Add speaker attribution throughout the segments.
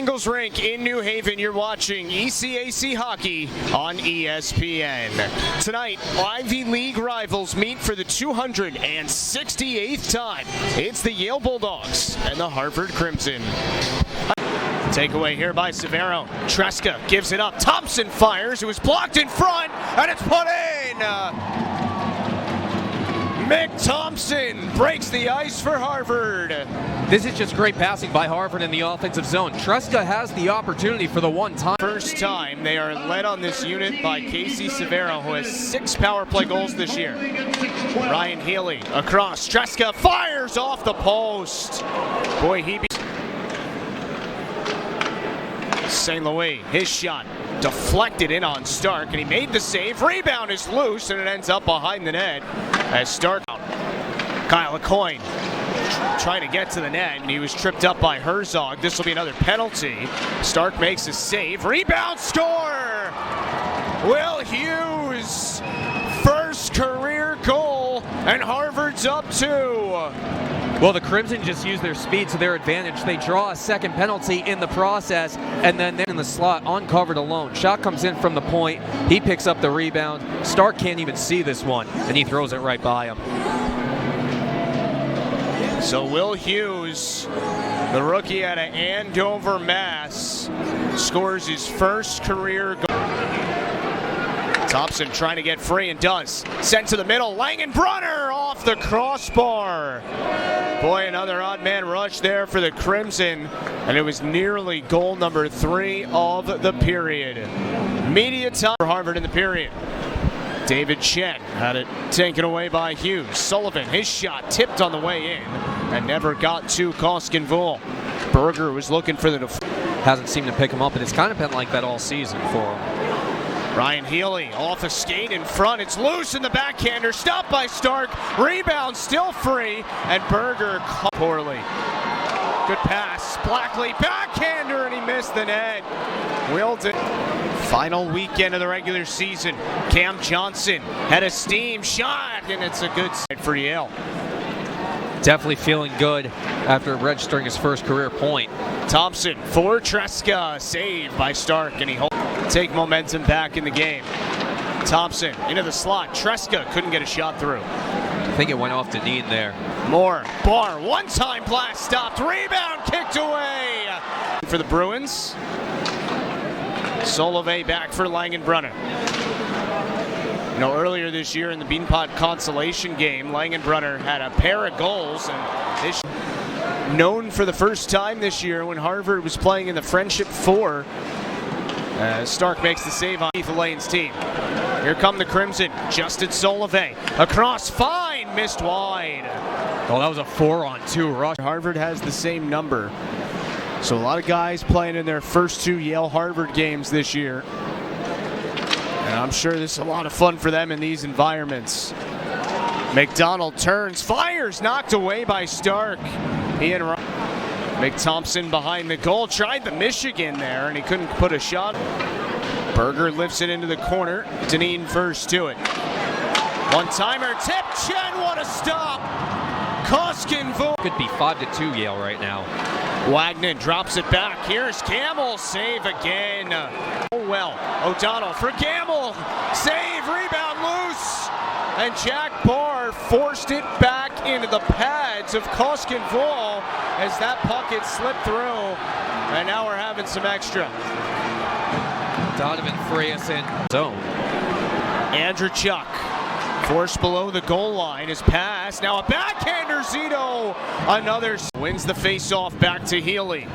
Speaker 1: Ingalls Rink in New Haven. You're watching ECAC hockey on ESPN. Tonight, Ivy League rivals meet for the 268th time. It's the Yale Bulldogs and the Harvard Crimson. Takeaway here by Severo. Treska gives it up. Thompson fires. It was blocked in front, and it's put in. Mick Thompson breaks the ice for Harvard.
Speaker 2: This is just great passing by Harvard in the offensive zone. Treska has the opportunity for the one time.
Speaker 1: First time they are led on this unit by Casey Severo, who has 6 power play goals this year. Ryan Healy across. Treska fires off the post. Boy, he beats St. Louis. His shot deflected in on Stark, and he made the save. Rebound is loose, and it ends up behind the net as Stark. Kyle Coyne trying to get to the net, and he was tripped up by Herzog. This will be another penalty. Stark makes a save. Rebound, score! Will Hughes, first career goal, and Harvard's up 2.
Speaker 2: Well, the Crimson just used their speed to their advantage. They draw a second penalty in the process, and then in the slot, uncovered alone. Shot comes in from the point. He picks up the rebound. Stark can't even see this one, and he throws it right by him.
Speaker 1: So Will Hughes, the rookie out of Andover, Mass, scores his first career goal. Thompson trying to get free and does. Sent to the middle. Langenbrunner off the crossbar. Boy, another odd man rush there for the Crimson, and it was nearly goal number 3 of the period. Media time for Harvard in the period. David Chen had it taken away by Hughes. Sullivan, his shot tipped on the way in and never got to Koskinvul. Berger was looking for the
Speaker 2: hasn't seemed to pick him up, and it's kind of been like that all season for him.
Speaker 1: Ryan Healy off a skate in front. It's loose in the backhander. Stopped by Stark. Rebound still free. And Berger caught poorly. Good pass. Blackley backhander, and he missed the net. Willed it. Final weekend of the regular season. Cam Johnson had a steam shot, and it's a good set for Yale.
Speaker 2: Definitely feeling good after registering his first career point.
Speaker 1: Thompson for Treska. Saved by Stark, and he take momentum back in the game. Thompson into the slot. Treska couldn't get a shot through.
Speaker 2: I think it went off the knee there.
Speaker 1: Moore, Barr, one-time blast stopped. Rebound kicked away for the Bruins. Solovey back for Langenbrunner. You know, earlier this year in the Beanpot consolation game, Langenbrunner had a pair of goals, and this known for the first time this year when Harvard was playing in the Friendship 4. Stark makes the save on Keith Lane's team. Here come the Crimson. Justin Solovey across, fine, missed wide.
Speaker 2: Oh, that was a 4-on-2 rush.
Speaker 1: Harvard has the same number. So a lot of guys playing in their first 2 Yale-Harvard games this year. And I'm sure this is a lot of fun for them in these environments. McDonald turns, fires, knocked away by Stark. He and Mick Thompson behind the goal, tried the Michigan there, and he couldn't put a shot. Berger lifts it into the corner. Deneen first to it. One-timer, tip, Chen, what a stop! Koskinvul.
Speaker 2: Could be 5-2 Yale right now.
Speaker 1: Wagner drops it back. Here's Gamble, save again. Oh well, O'Donnell for Gamble, save, rebound loose, and Jack Barr forced it back into the pads of Koskinvul as that puck had slipped through, and now we're having some extra.
Speaker 2: Donovan Frias in zone.
Speaker 1: Andrew Chuck forced below the goal line. His pass, now a backhander, Zito, another, wins the face-off back to Healy.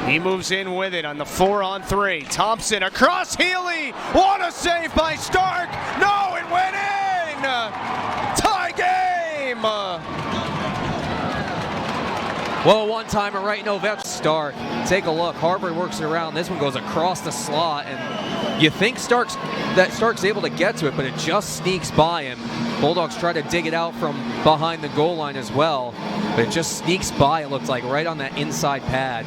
Speaker 1: He moves in with it on the 4-on-3. Thompson across Healy, what a save by Stark, no, it went in! Tie game!
Speaker 2: Well, a one-timer right, November. Stark, take a look. Harvard works it around. This one goes across the slot, and you think Stark's able to get to it, but it just sneaks by him. Bulldogs try to dig it out from behind the goal line as well, but it just sneaks by, it looks like, right on that inside pad.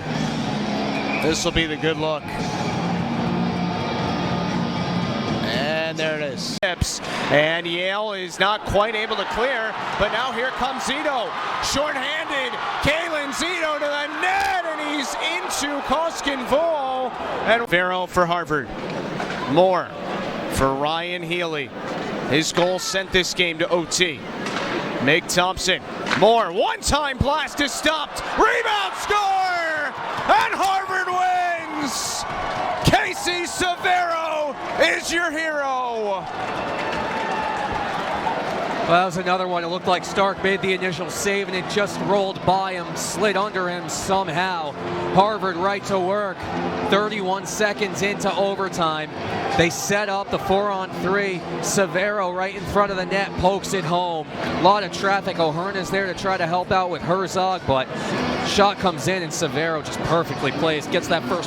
Speaker 1: This will be the good look. And there it is. And Yale is not quite able to clear, but now here comes Zito. Short-handed, Kalen Zito to the net, and he's passes into Koskinvol. And Severo for Harvard. Moore for Ryan Healy. His goal sent this game to OT. Meg Thompson. Moore. One-time blast is stopped. Rebound score! And Harvard wins! Casey Severo is your hero.
Speaker 2: Well, that was another one. It looked like Stark made the initial save and it just rolled by him, slid under him somehow. Harvard right to work. 31 seconds into overtime. They set up the 4-on-3. Severo right in front of the net pokes it home. A lot of traffic. O'Hearn there to try to help out with Herzog, but shot comes in and Severo just perfectly plays, gets that first